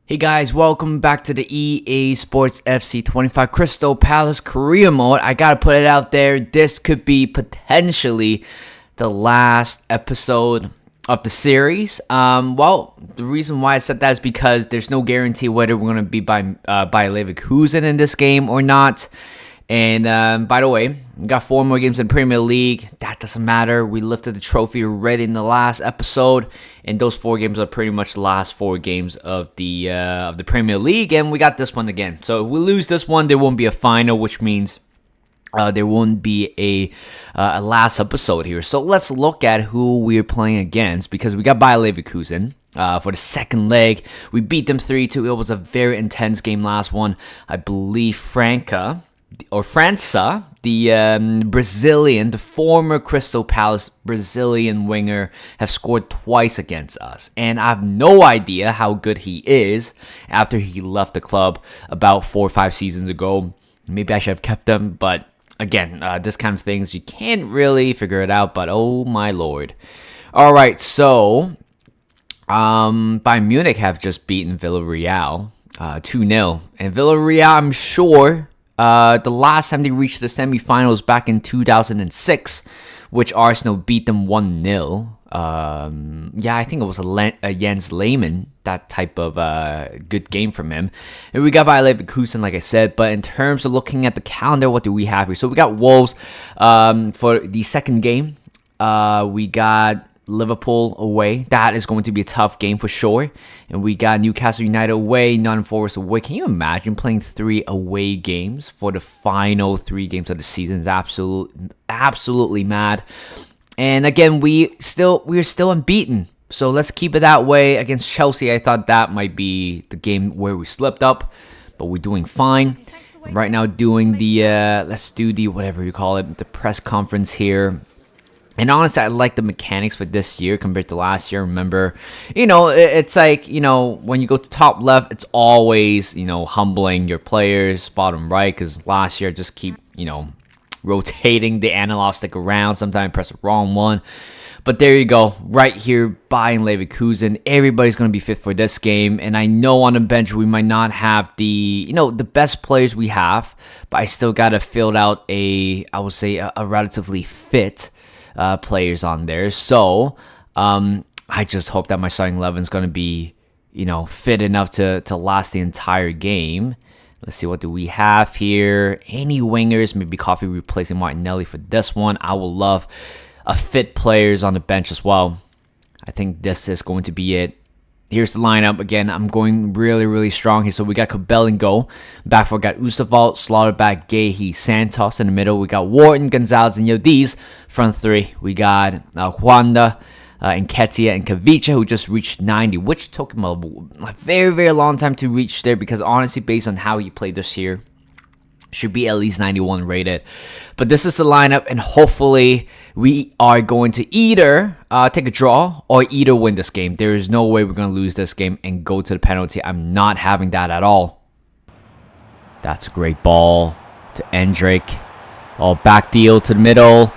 Hey guys, welcome back to the EA Sports FC 25 Crystal Palace Career Mode. I gotta put it out there, this could be potentially the last episode of the series. The reason why I said that is because there's no guarantee whether we're gonna be by Leverkusen in this game or not. And by the way, we got 4 more games in Premier League. That doesn't matter. We lifted the trophy already in the last episode, and those 4 games are pretty much the last 4 games of the Premier League. And we got this one again. So if we lose this one, there won't be a final, which means there won't be a last episode here. So let's look at who we're playing against, because we got Bayer Leverkusen. For the second leg, we beat them 3-2. It was a very intense game last one. I believe França, the former Crystal Palace Brazilian winger, have scored twice against us. And I have no idea how good he is after he left the club about 4 or 5 seasons ago. Maybe I should have kept him, but again, this kind of things, you can't really figure it out, but oh my lord. Alright, so Bayern Munich have just beaten Villarreal 2-0. And Villarreal, I'm sure, the last time they reached the semifinals back in 2006, which Arsenal beat them 1-0. I think it was a Jens Lehmann, that type of good game from him. And we got Bayer Leverkusen, like I said. But in terms of looking at the calendar, what do we have here? So we got Wolves for the second game. We got Liverpool away. That is going to be a tough game for sure. And we got Newcastle United away, Nottingham Forest away. Can you imagine playing 3 away games for the final 3 games of the season? It's absolutely mad. And again, we're still unbeaten. So let's keep it that way. Against Chelsea, I thought that might be the game where we slipped up, but we're doing fine. Right now doing the let's do the whatever you call it, the press conference here. And honestly, I like the mechanics for this year compared to last year. Remember, it's like, when you go to top left, it's always, humbling your players, bottom right, because last year I just keep, rotating the analog stick around. Sometimes I press the wrong one. But there you go. Right here, Bayern Leverkusen. Everybody's going to be fit for this game. And I know on the bench we might not have the best players we have, but I still got to fill out a relatively fit players on there. So I just hope that my starting 11 is going to be fit enough to last the entire game. Let's see, what do we have here? Any wingers? Maybe Coffee replacing Martinelli for this one. I will love a fit players on the bench as well. I think this is going to be it. Here's the lineup. Again, I'm going really, really strong here. So we got Cabell and goal. Back four, got Usavalt, Slaughterback, Gahey, Santos in the middle. We got Wharton, Gonzalez, and Yildiz. Front 3, we got Juanda, Nketiah, and Kavicha, who just reached 90, which took him a very, very long time to reach there, because honestly, based on how he played this year, should be at least 91 rated. But this is the lineup, and hopefully we are going to either take a draw or either win this game. There is no way we're going to lose this game and go to the penalty. I'm not having that at all. That's a great ball to Endrick. Back deal to the middle.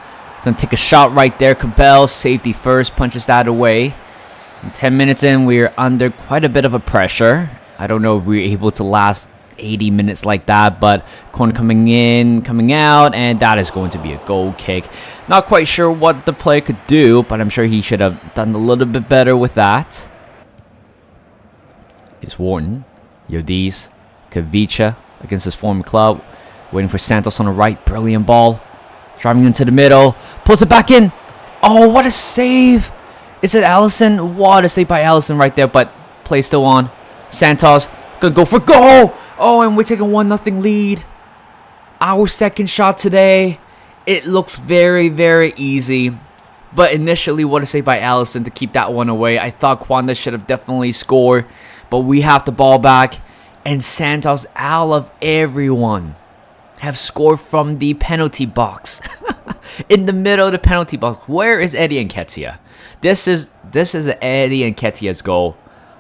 Going to take a shot right there. Cabell, safety first, punches that away. And 10 minutes in, we're under quite a bit of a pressure. I don't know if we're able to last 80 minutes like that, but corner coming in, coming out, and that is going to be a goal kick. Not quite sure what the player could do, but I'm sure he should have done a little bit better with that. It's Wharton, Yildiz, Kavicha against his former club, waiting for Santos on the right. Brilliant ball, driving into the middle, pulls it back in. Oh, what a save! Is it Alisson? What a save by Alisson right there, but play still on. Santos gonna go for goal. Oh, and we're taking 1-0 lead. Our second shot today. It looks very, very easy. But initially, what a save by Alisson to keep that one away. I thought Kwanda should have definitely scored. But we have the ball back. And Santos, out of everyone, have scored from the penalty box. In the middle of the penalty box. Where is Eddie Nketiah? This is Eddie Nketiah's goal.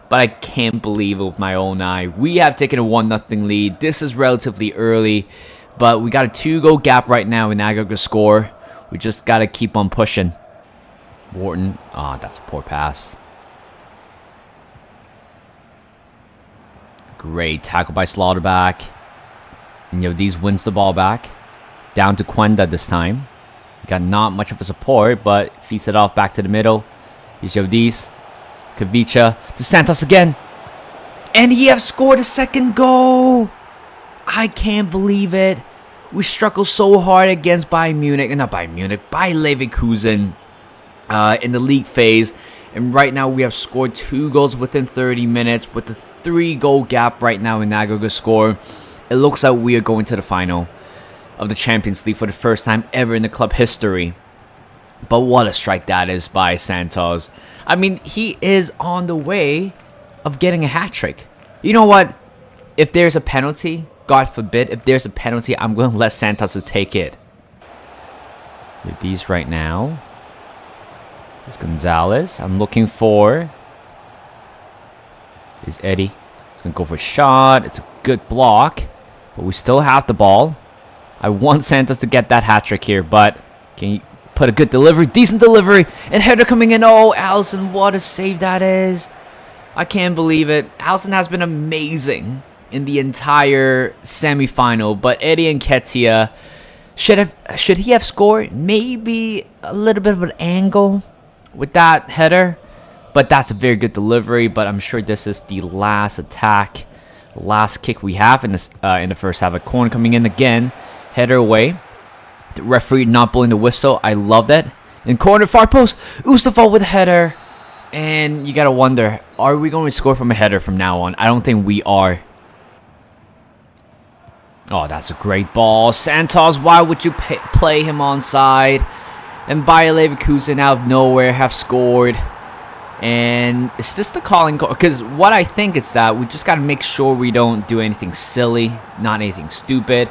But I can't believe it with my own eye. We have taken a 1-0 lead. This is relatively early, but we got a 2-goal gap right now in aggregate score. We just got to keep on pushing. Wharton. That's a poor pass. Great tackle by Slaughterback. And Yodiz wins the ball back. Down to Quenda this time. Got not much of a support, but feeds it off back to the middle. Here's Yodiz. Kavicha to Santos again. And he have scored a second goal. I can't believe it. We struggled so hard against Bayern Munich. Not Bayern Munich. Bayer Leverkusen in the league phase. And right now we have scored 2 goals within 30 minutes with a 3-goal gap right now in aggregate score. It looks like we are going to the final of the Champions League for the first time ever in the club history. But what a strike that is by Santos. I mean, he is on the way of getting a hat-trick. You know what? If there's a penalty, God forbid, if there's a penalty, I'm going to let Santos take it. With these right now. There's Gonzalez. I'm looking for... Is Eddie. He's going to go for a shot. It's a good block. But we still have the ball. I want Santos to get that hat-trick here, but can you put a good delivery? Decent delivery. And header coming in. Oh, Alisson, what a save that is. I can't believe it. Alisson has been amazing in the entire semi-final, but Eddie Nketiah should he have scored? Maybe a little bit of an angle with that header, but that's a very good delivery. But I'm sure this is the last attack, last kick we have in this in the first half. A corner coming in again, header away. The referee not blowing the whistle. I love that. In corner, far post, Ustafal with a header, and you gotta wonder: are we going to score from a header from now on? I don't think we are. Oh, that's a great ball. Santos, why would you play him onside? And Bayer Leverkusen out of nowhere have scored. And is this the calling goal? Because what I think is that we just got to make sure we don't do anything silly, not anything stupid.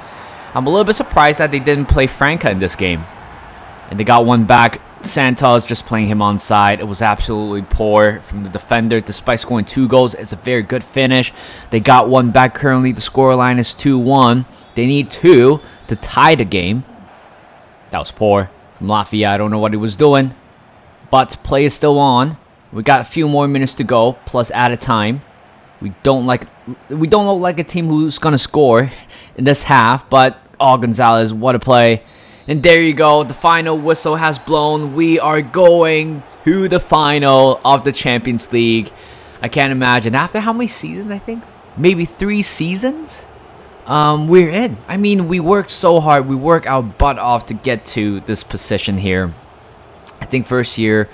I'm a little bit surprised that they didn't play Franca in this game. And they got one back. Santos just playing him onside. It was absolutely poor from the defender. Despite scoring 2 goals, it's a very good finish. They got one back currently. The scoreline is 2-1. They need 2 to tie the game. That was poor from Latvia. I don't know what he was doing. But play is still on. We got a few more minutes to go, plus added time. We don't look like a team who's gonna score in this half. But oh, Gonzalez, what a play. And there you go, the final whistle has blown. We are going to the final of the Champions League. I can't imagine. After how many seasons, I think? Maybe 3 seasons? We're in. I mean, we worked so hard. We worked our butt off to get to this position here. I think first year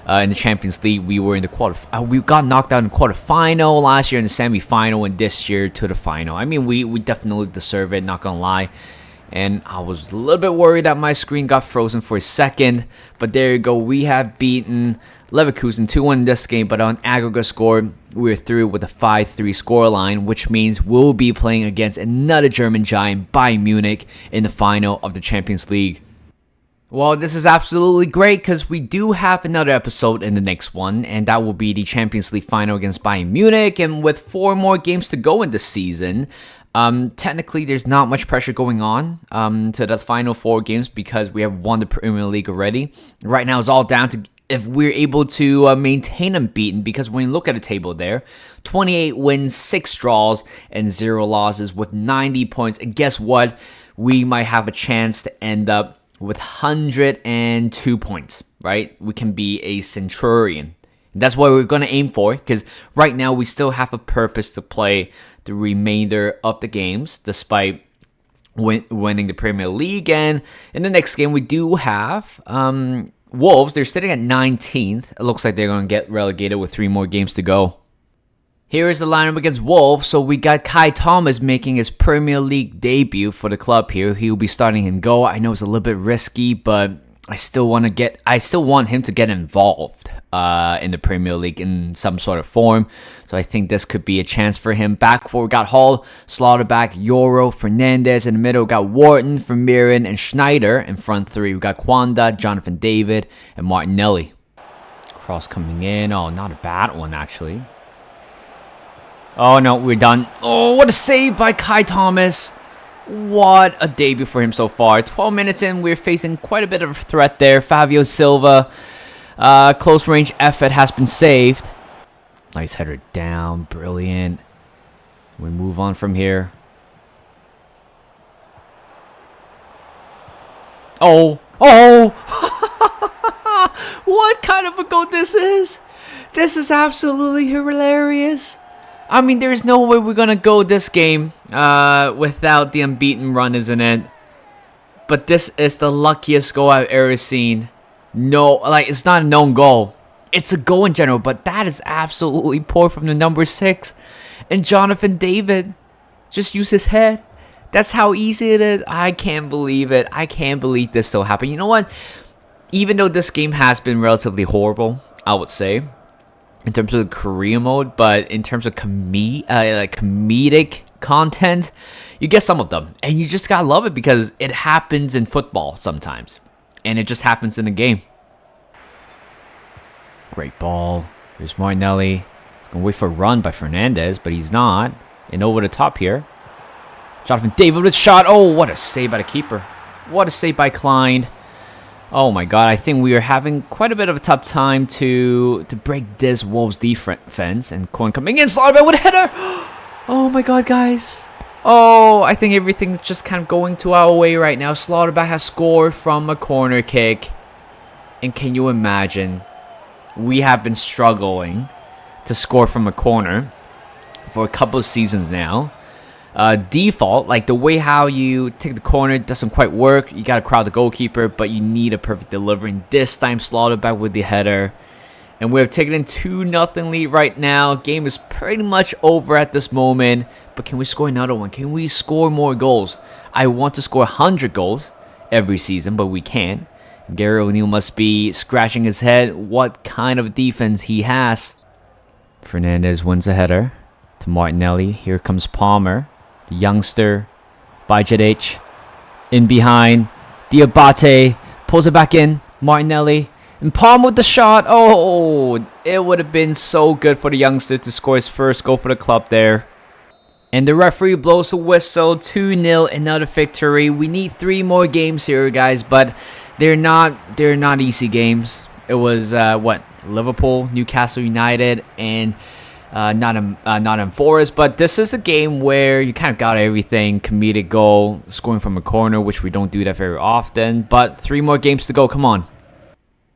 in the Champions League, we were in the we got knocked out in the quarterfinal. Last year in the semi-final, and this year to the final. I mean, we definitely deserve it, not gonna lie. And I was a little bit worried that my screen got frozen for a second. But there you go. We have beaten Leverkusen 2-1 in this game. But on aggregate score, we're through with a 5-3 scoreline. Which means we'll be playing against another German giant, Bayern Munich, in the final of the Champions League. Well, this is absolutely great because we do have another episode in the next one. And that will be the Champions League final against Bayern Munich. And with 4 more games to go in this season... technically, there's not much pressure going on to the final 4 games because we have won the Premier League already. Right now, it's all down to if we're able to maintain unbeaten, because when you look at the table there, 28 wins, 6 draws, and 0 losses with 90 points. And guess what? We might have a chance to end up with 102 points, right? We can be a centurion. That's what we're going to aim for, because right now we still have a purpose to play the remainder of the games, despite winning the Premier League. And in the next game, we do have Wolves. They're sitting at 19th. It looks like they're going to get relegated with 3 more games to go. Here is the lineup against Wolves. So we got Kai Thomas making his Premier League debut for the club here. He will be starting in goal. I know it's a little bit risky, but I still want him to get involved in the Premier League in some sort of form. So I think this could be a chance for him. Back 4, we got Hall, Slaughterback, Yoro, Fernandez. In the middle, we got Wharton, Vermeeren, and Schneider. In front 3, we got Kwanda, Jonathan David, and Martinelli. Cross coming in. Oh, not a bad one, actually. Oh, no, we're done. Oh, what a save by Kai Thomas. What a debut for him so far. 12 minutes in, we're facing quite a bit of a threat there. Fabio Silva, close range effort has been saved. Nice header down, brilliant. We move on from here. Oh! Oh! What kind of a goal this is? This is absolutely hilarious. I mean, there's no way we're gonna go this game without the unbeaten run, isn't it? But this is the luckiest goal I've ever seen. No, like, it's not a known goal. It's a goal in general, but that is absolutely poor from the number 6. And Jonathan David just used his head. That's how easy it is. I can't believe it. I can't believe this still happened. You know what? Even though this game has been relatively horrible, I would say, in terms of the career mode, but in terms of comedic content, you get some of them. And you just gotta love it because it happens in football sometimes. And it just happens in the game. Great ball. There's Martinelli. He's going to wait for a run by Fernandez, but he's not. And over the top here. Jonathan David with a shot. Oh, what a save by the keeper. What a save by Klein. Oh my god, I think we are having quite a bit of a tough time to break this Wolves defense. And Cohen coming in. Slaughterback with a header. Oh my god, guys. Oh, I think everything's just kind of going to our way right now. Slaughterback has scored from a corner kick. And can you imagine? We have been struggling to score from a corner for a couple of seasons now. Default, like the way how you take the corner doesn't quite work. You got to crowd the goalkeeper, but you need a perfect delivery. And this time, Slaughterback with the header. And we have taken in 2-0 lead right now. Game is pretty much over at this moment. But can we score another one? Can we score more goals? I want to score 100 goals every season, but we can't. Gary O'Neill must be scratching his head what kind of defense he has. Fernandez wins a header to Martinelli. Here comes Palmer, the youngster. Bajadic in behind. Diabate pulls it back in. Martinelli. And Palmer with the shot. Oh, it would have been so good for the youngster to score his first goal for the club there. And the referee blows a whistle. 2-0, another victory. We need 3 more games here, guys, but they're not easy games. It was Liverpool, Newcastle United, and Nottingham Forest. But this is a game where you kind of got everything. Comedic goal, scoring from a corner, which we don't do that very often. But 3 more games to go. Come on.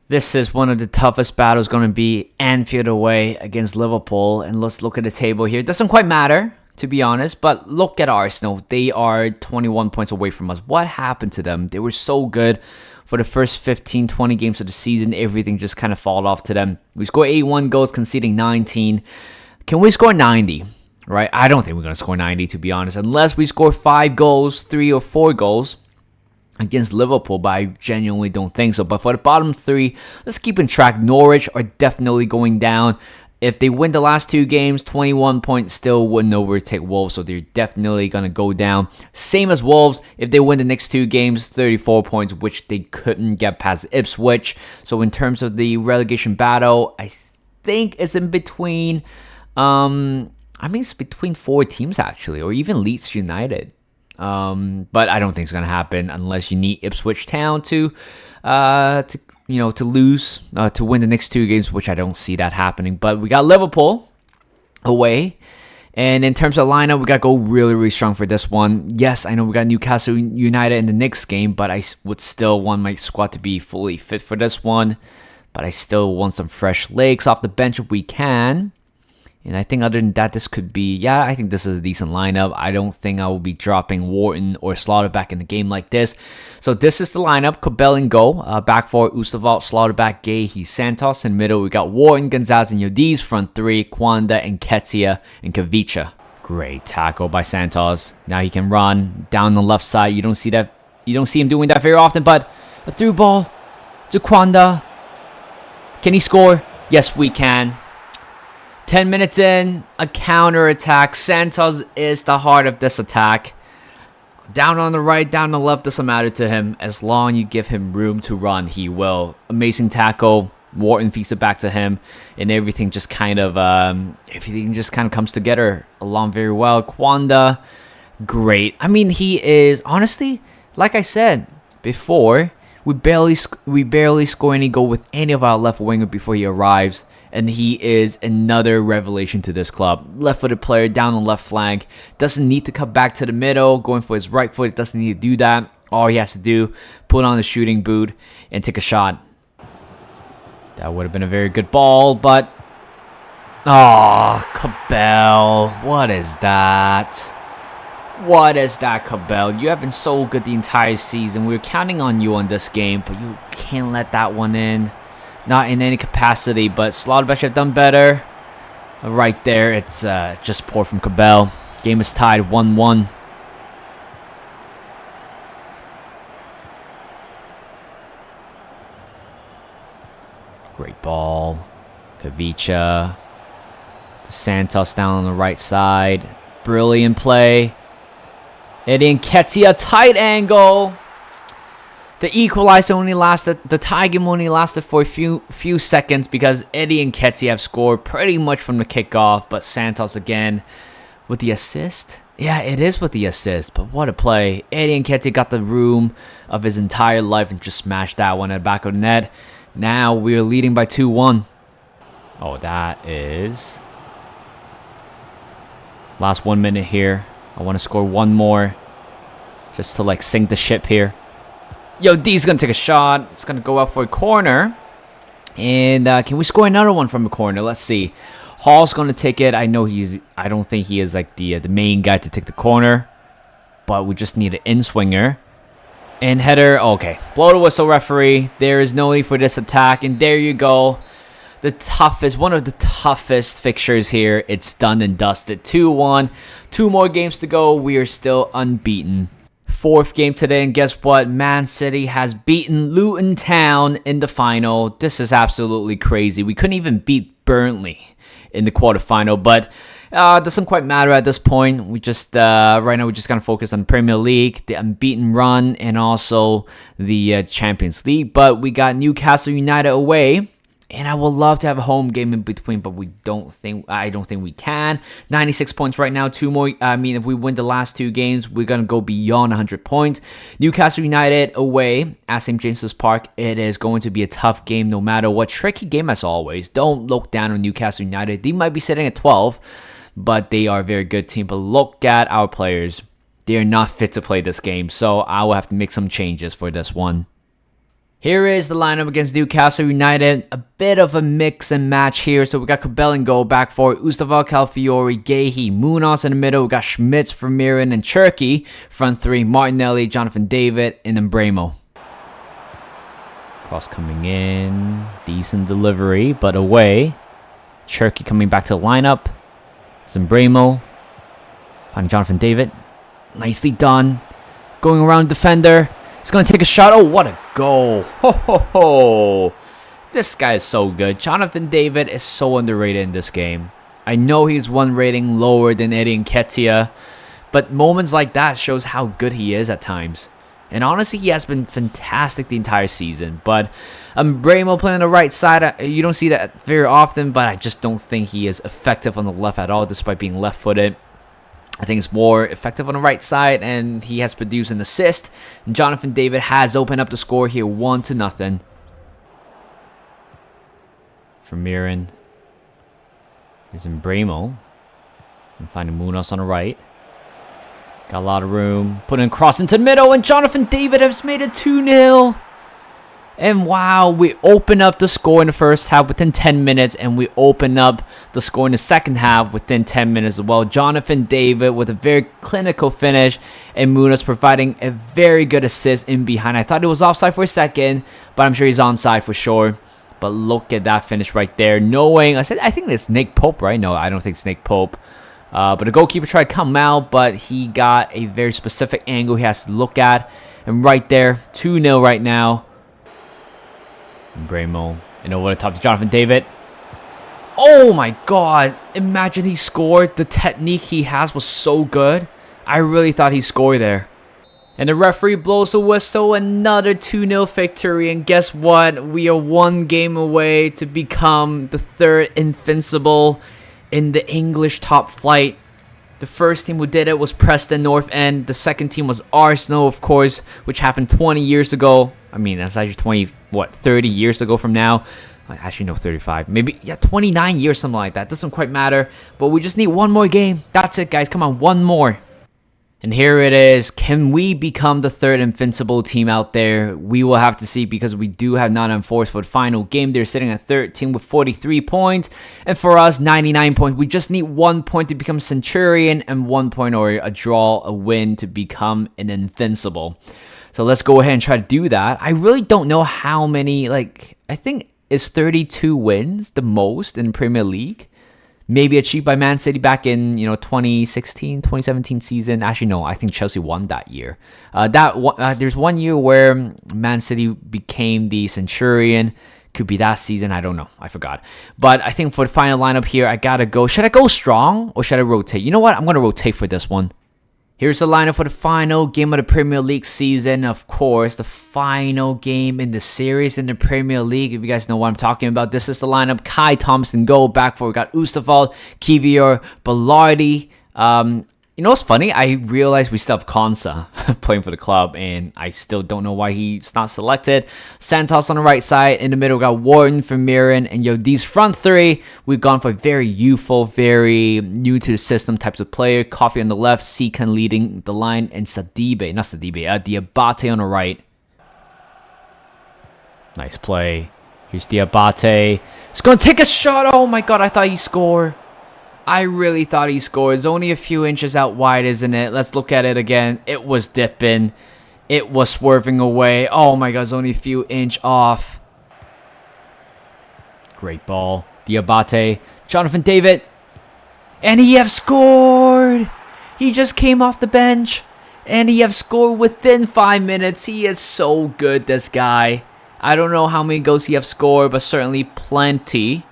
This is one of the toughest battles going to be Anfield away against Liverpool. And let's look at the table here. It doesn't quite matter, to be honest, but look at Arsenal. They are 21 points away from us. What happened to them? They were so good for the first 15, 20 games of the season. Everything just kind of fall off to them. We scored 81 goals, conceding 19. Can we score 90? Right? I don't think we're going to score 90, to be honest, unless we score 5 goals, 3 or 4 goals against Liverpool, but I genuinely don't think so. But for the bottom 3, let's keep in track. Norwich are definitely going down. If they win the last 2 games, 21 points still wouldn't overtake Wolves, so they're definitely going to go down. Same as Wolves, if they win the next 2 games, 34 points, which they couldn't get past Ipswich. So in terms of the relegation battle, I think it's in between, it's between 4 teams actually, or even Leeds United. But I don't think it's going to happen unless you need Ipswich Town to lose, to win the next 2 games, which I don't see that happening. But we got Liverpool away. And in terms of lineup, we got to go really, really strong for this one. Yes, I know we got Newcastle United in the next game, but I would still want my squad to be fully fit for this one. But I still want some fresh legs off the bench if we can. And I think other than that, this could be, I think this is a decent lineup. I don't think I will be dropping Wharton or Slaughterback in a game like this. So this is the lineup. Cabell in goal. Back four, Ustavat, Slaughterback, Gahey, Santos. In middle, we got Wharton, Gonzalez, and Yodiz. Front 3, Kwanda, and Ketia, and Kavicha. Great tackle by Santos. Now he can run down the left side. You don't see that. You don't see him doing that very often, but a through ball to Kwanda. Can he score? Yes, we can. 10 minutes in, a counter-attack. Santos is the heart of this attack. Down on the right, down on the left, doesn't matter to him. As long as you give him room to run, he will. Amazing tackle. Wharton feeds it back to him. And everything just kind of comes together along very well. Kwanda, great. I mean, he is, honestly, like I said before, We barely score any goal with any of our left winger before he arrives, and he is another revelation to this club. Left-footed player down on left flank, doesn't need to cut back to the middle, going for his right foot, doesn't need to do that. All he has to do, put on the shooting boot and take a shot. That would have been a very good ball, but Cabell, what is that? What is that, Cabell? You have been so good the entire season. We were counting on you on this game, but you can't let that one in. Not in any capacity, but Slaughterbeck should have done better. Right there, it's just poor from Cabell. Game is tied 1-1. Great ball. Kavicha. Santos down on the right side. Brilliant play. Eddie Nketiah, tight angle. The equalizer only lasted, the tie game only lasted for a few seconds because Eddie Nketiah have scored pretty much from the kickoff, but Santos again with the assist. Yeah, it is with the assist, but what a play. Eddie Nketiah got the room of his entire life and just smashed that one at the back of the net. Now we're leading by 2-1. Oh, that is... Last 1 minute here. I want to score one more. Just to, like, sink the ship here. Yo, D's going to take a shot. It's going to go out for a corner. And can we score another one from a corner? Let's see. Hall's going to take it. I don't think he is, like, the main guy to take the corner. But we just need an in-swinger. And header. Okay. Blow the whistle, referee. There is no need for this attack. And there you go. One of the toughest fixtures here. It's done and dusted. 2-1. 2 more games to go. We are still unbeaten. 4th game today, and guess what? Man City has beaten Luton Town in the final. This is absolutely crazy. We couldn't even beat Burnley in the quarterfinal, but doesn't quite matter at this point. We just right now we're just gonna focus on Premier League, the unbeaten run, and also the Champions League. But we got Newcastle United away. And I would love to have a home game in between, but I don't think we can. 96 points right now, 2 more. I mean, if we win the last 2 games, we're going to go beyond 100 points. Newcastle United away at St. James's Park. It is going to be a tough game no matter what. Tricky game as always. Don't look down on Newcastle United. They might be sitting at 12, but they are a very good team. But look at our players. They are not fit to play this game, so I will have to make some changes for this one. Here is the lineup against Newcastle United. A bit of a mix and match here. So we got Cabell in goal, back four, Ustaval, Calafiori, Gahey, Munoz in the middle. We got Schmitz, Vermeeren, and Cherky. Front 3, Martinelli, Jonathan David, and then Bremo. Cross coming in. Decent delivery, but away. Cherky coming back to the lineup. Bremo. Finding Jonathan David. Nicely done. Going around defender. He's going to take a shot. Oh, what a goal. Ho, ho, ho. This guy is so good. Jonathan David is so underrated in this game. I know he's one rating lower than Eddie Nketiah, but moments like that shows how good he is at times. And honestly, he has been fantastic the entire season. But Bremo playing on the right side, you don't see that very often, but I just don't think he is effective on the left at all, despite being left-footed. I think it's more effective on the right side, and he has produced an assist. And Jonathan David has opened up the score here, 1-0. Vermeeren is in Bremo. And finding Munoz on the right. Got a lot of room. Putting a cross into the middle, and Jonathan David has made it 2-0. And wow, we open up the score in the first half within 10 minutes, and we open up the score in the second half within 10 minutes as well. Jonathan David with a very clinical finish, and Munoz providing a very good assist in behind. I thought it was offside for a second, but I'm sure he's onside for sure. But look at that finish right there. Knowing, I think it's Nick Pope, right? No, I don't think it's Nick Pope. But the goalkeeper tried to come out, but he got a very specific angle he has to look at. And right there, 2-0 right now. Bremo, and over the top to Jonathan David. Oh my god, imagine he scored. The technique he has was so good. I really thought he scored there. And the referee blows a whistle, another 2-0 victory. And guess what? We are 1 game away to become the 3rd Invincible in the English top flight. The first team who did it was Preston North End. The second team was Arsenal, of course, which happened 20 years ago. I mean, that's actually 30 years ago from now. Actually, no, 35. Maybe, yeah, 29 years, something like that. Doesn't quite matter. But we just need one more game. That's it, guys. Come on, one more. And here it is. Can we become the third Invincible team out there? We will have to see, because we do have Nottingham Forest for the final game. They're sitting at 13 with 43 points. And for us, 99 points. We just need 1 point to become Centurion and 1 point or a draw, a win to become an Invincible. So let's go ahead and try to do that. I really don't know how many, I think is 32 wins the most in the Premier League. Maybe achieved by Man City back in 2016, 2017 season. Actually, no, I think Chelsea won that year. There's 1 year where Man City became the Centurion. Could be that season. I don't know. I forgot. But I think for the final lineup here, I gotta go. Should I go strong or should I rotate? You know what? I'm gonna rotate for this one. Here's the lineup for the final game of the Premier League season. Of course, the final game in the series in the Premier League. If you guys know what I'm talking about, this is the lineup. Kai Thompson goal. Back four, we got Ustaval, Kivior, Ballardi. You know what's funny? I realized we still have Konsa playing for the club, and I still don't know why he's not selected. Santos on the right side. In the middle, we got Wharton, Vermeeren, and these front three, we've gone for very youthful, very new to the system types of player. Coffee on the left, Sekan leading the line, and Diabate on the right. Nice play. Here's Diabate. He's going to take a shot. Oh my god, I thought he scored. I really thought he scored. It's only a few inches out wide, isn't it? Let's look at it again. It was dipping. It was swerving away. Oh my god, it's only a few inch off. Great ball. Diabate. Jonathan David. And he have scored. He just came off the bench. And he have scored within 5 minutes. He is so good, this guy. I don't know how many goals he have scored, but certainly plenty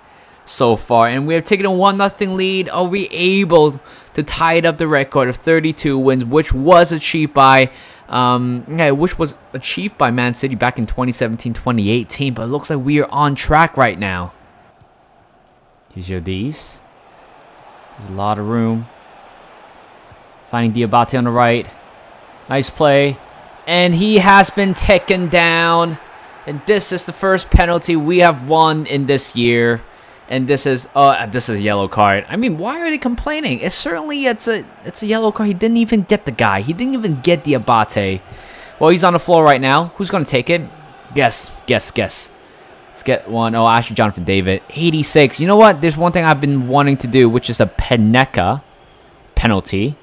so far. And we have taken a 1-0 lead. Are we able to tie it up the record of 32 wins, which was achieved by Man City back in 2017-2018, but it looks like we are on track right now. Here's Yildiz. There's a lot of room. Finding Diabate on the right. Nice play. And he has been taken down. And this is the first penalty we have won in this year. And this is a yellow card. I mean, why are they complaining? It's a yellow card. He didn't even get the guy. He didn't even get Diabate. Well, he's on the floor right now. Who's going to take it? Guess. Let's get one. Oh, actually, Jonathan David. 86. You know what? There's one thing I've been wanting to do, which is a Peneka penalty.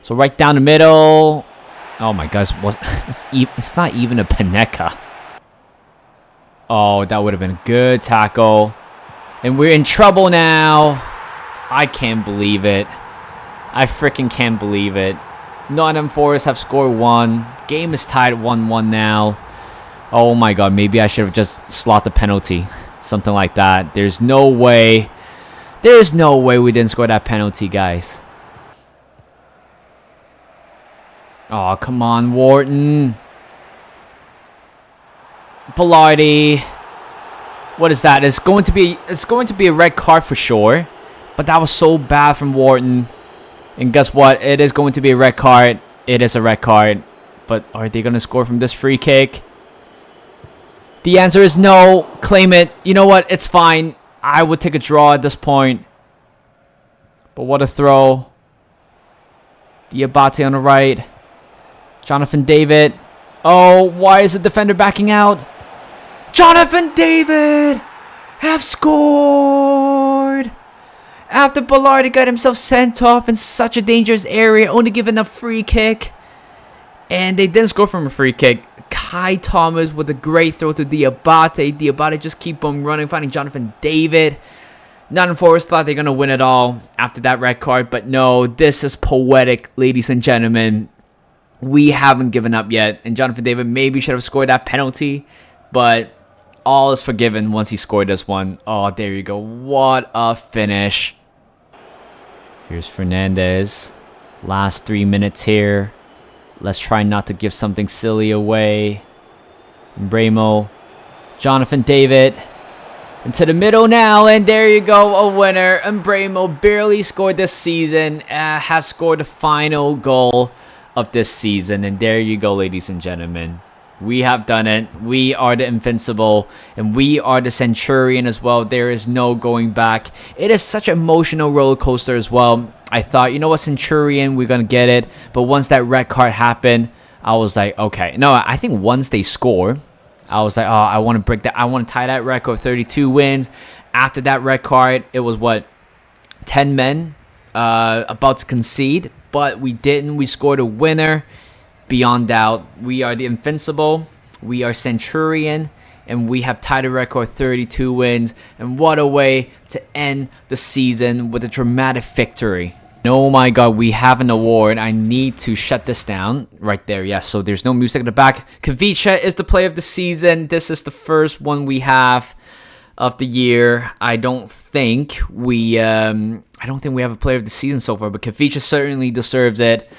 So right down the middle. Oh my gosh, it's not even a Peneka. Oh, that would have been a good tackle. And we're in trouble now. I can't believe it. I freaking can't believe it. Nottingham Forest have scored 1. Game is tied 1-1 now. Oh my god, maybe I should have just slot the penalty. Something like that. There's no way we didn't score that penalty, guys. Oh, come on, Wharton. Ballardi. What is that? It's going to be a red card for sure. But that was so bad from Wharton. And guess what? It is going to be a red card. It is a red card. But are they going to score from this free kick? The answer is no. Claim it. You know what? It's fine. I would take a draw at this point. But what a throw. Diabate on the right. Jonathan David. Oh, why is the defender backing out? Jonathan David have scored after Ballardi got himself sent off in such a dangerous area, only giving a free kick. And they didn't score from a free kick. Kai Thomas with a great throw to Diabate. Diabate just keep on running, finding Jonathan David. Nottingham Forest thought they're going to win it all after that red card, but no, this is poetic, ladies and gentlemen. We haven't given up yet, and Jonathan David maybe should have scored that penalty, but all is forgiven once he scored this one. Oh, there you go. What a finish. Here's Fernandez. Last 3 minutes here. Let's try not to give something silly away. Bremo. Jonathan David. Into the middle now, and there you go, a winner. Umbremo barely scored this season, has scored the final goal of this season, and there you go, ladies and gentlemen. We have done it. We are the Invincible, and we are the Centurion as well. There is no going back. It is such an emotional roller coaster as well. I thought, you know what, Centurion, we're going to get it. But once that red card happened, I was like, okay. No, I think once they score, I was like, oh, I want to break that. I want to tie that record, 32 wins. After that red card, it was what, 10 men about to concede, but we didn't. We scored a winner. Beyond doubt, we are the Invincible. We are Centurion, and we have tied the record, 32 wins. And what a way to end the season with a dramatic victory. Oh my god, we have an award. I need to shut this down right there. Yes, so there's no music in the back. Kavicha is the play of the season. This is the first one we have of the year. I don't think we have a player of the season so far, but Kavicha certainly deserves it.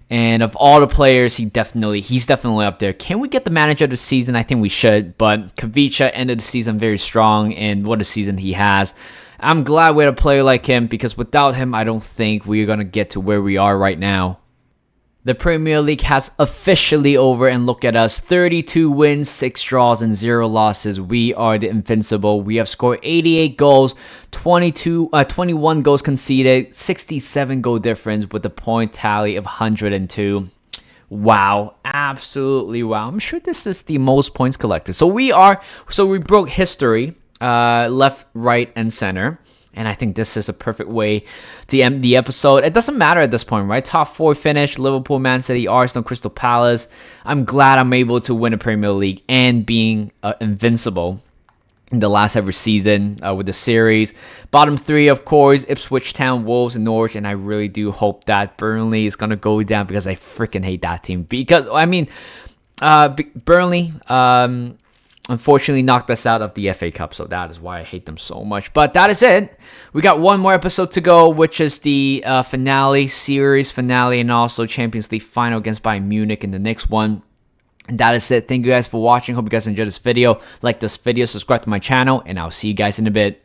And of all the players, he's definitely up there. Can we get the manager of the season? I think we should, but Kavicha ended the season very strong, and what a season he has. I'm glad we had a player like him, because without him, I don't think we're going to get to where we are right now. The Premier League has officially over, and look at us. 32 wins, 6 draws, and 0 losses. We are the Invincible. We have scored 88 goals, 21 goals conceded, 67 goal difference with a point tally of 102. Wow, absolutely wow. I'm sure this is the most points collected. So we broke history. Left, right, and center. And I think this is a perfect way to end the episode. It doesn't matter at this point, right? Top 4 finish, Liverpool, Man City, Arsenal, Crystal Palace. I'm glad I'm able to win a Premier League and being invincible in the last ever season with the series. Bottom 3, of course, Ipswich Town, Wolves, and Norwich. And I really do hope that Burnley is going to go down, because I freaking hate that team. Because, I mean, Burnley... unfortunately knocked us out of the FA Cup, so that is why I hate them so much. But that is it. We got one more episode to go, which is the series finale, and also Champions League final against Bayern Munich in the next one. And that is it. Thank you guys for watching. Hope you guys enjoyed this video. Like this video, subscribe to my channel, and I'll see you guys in a bit.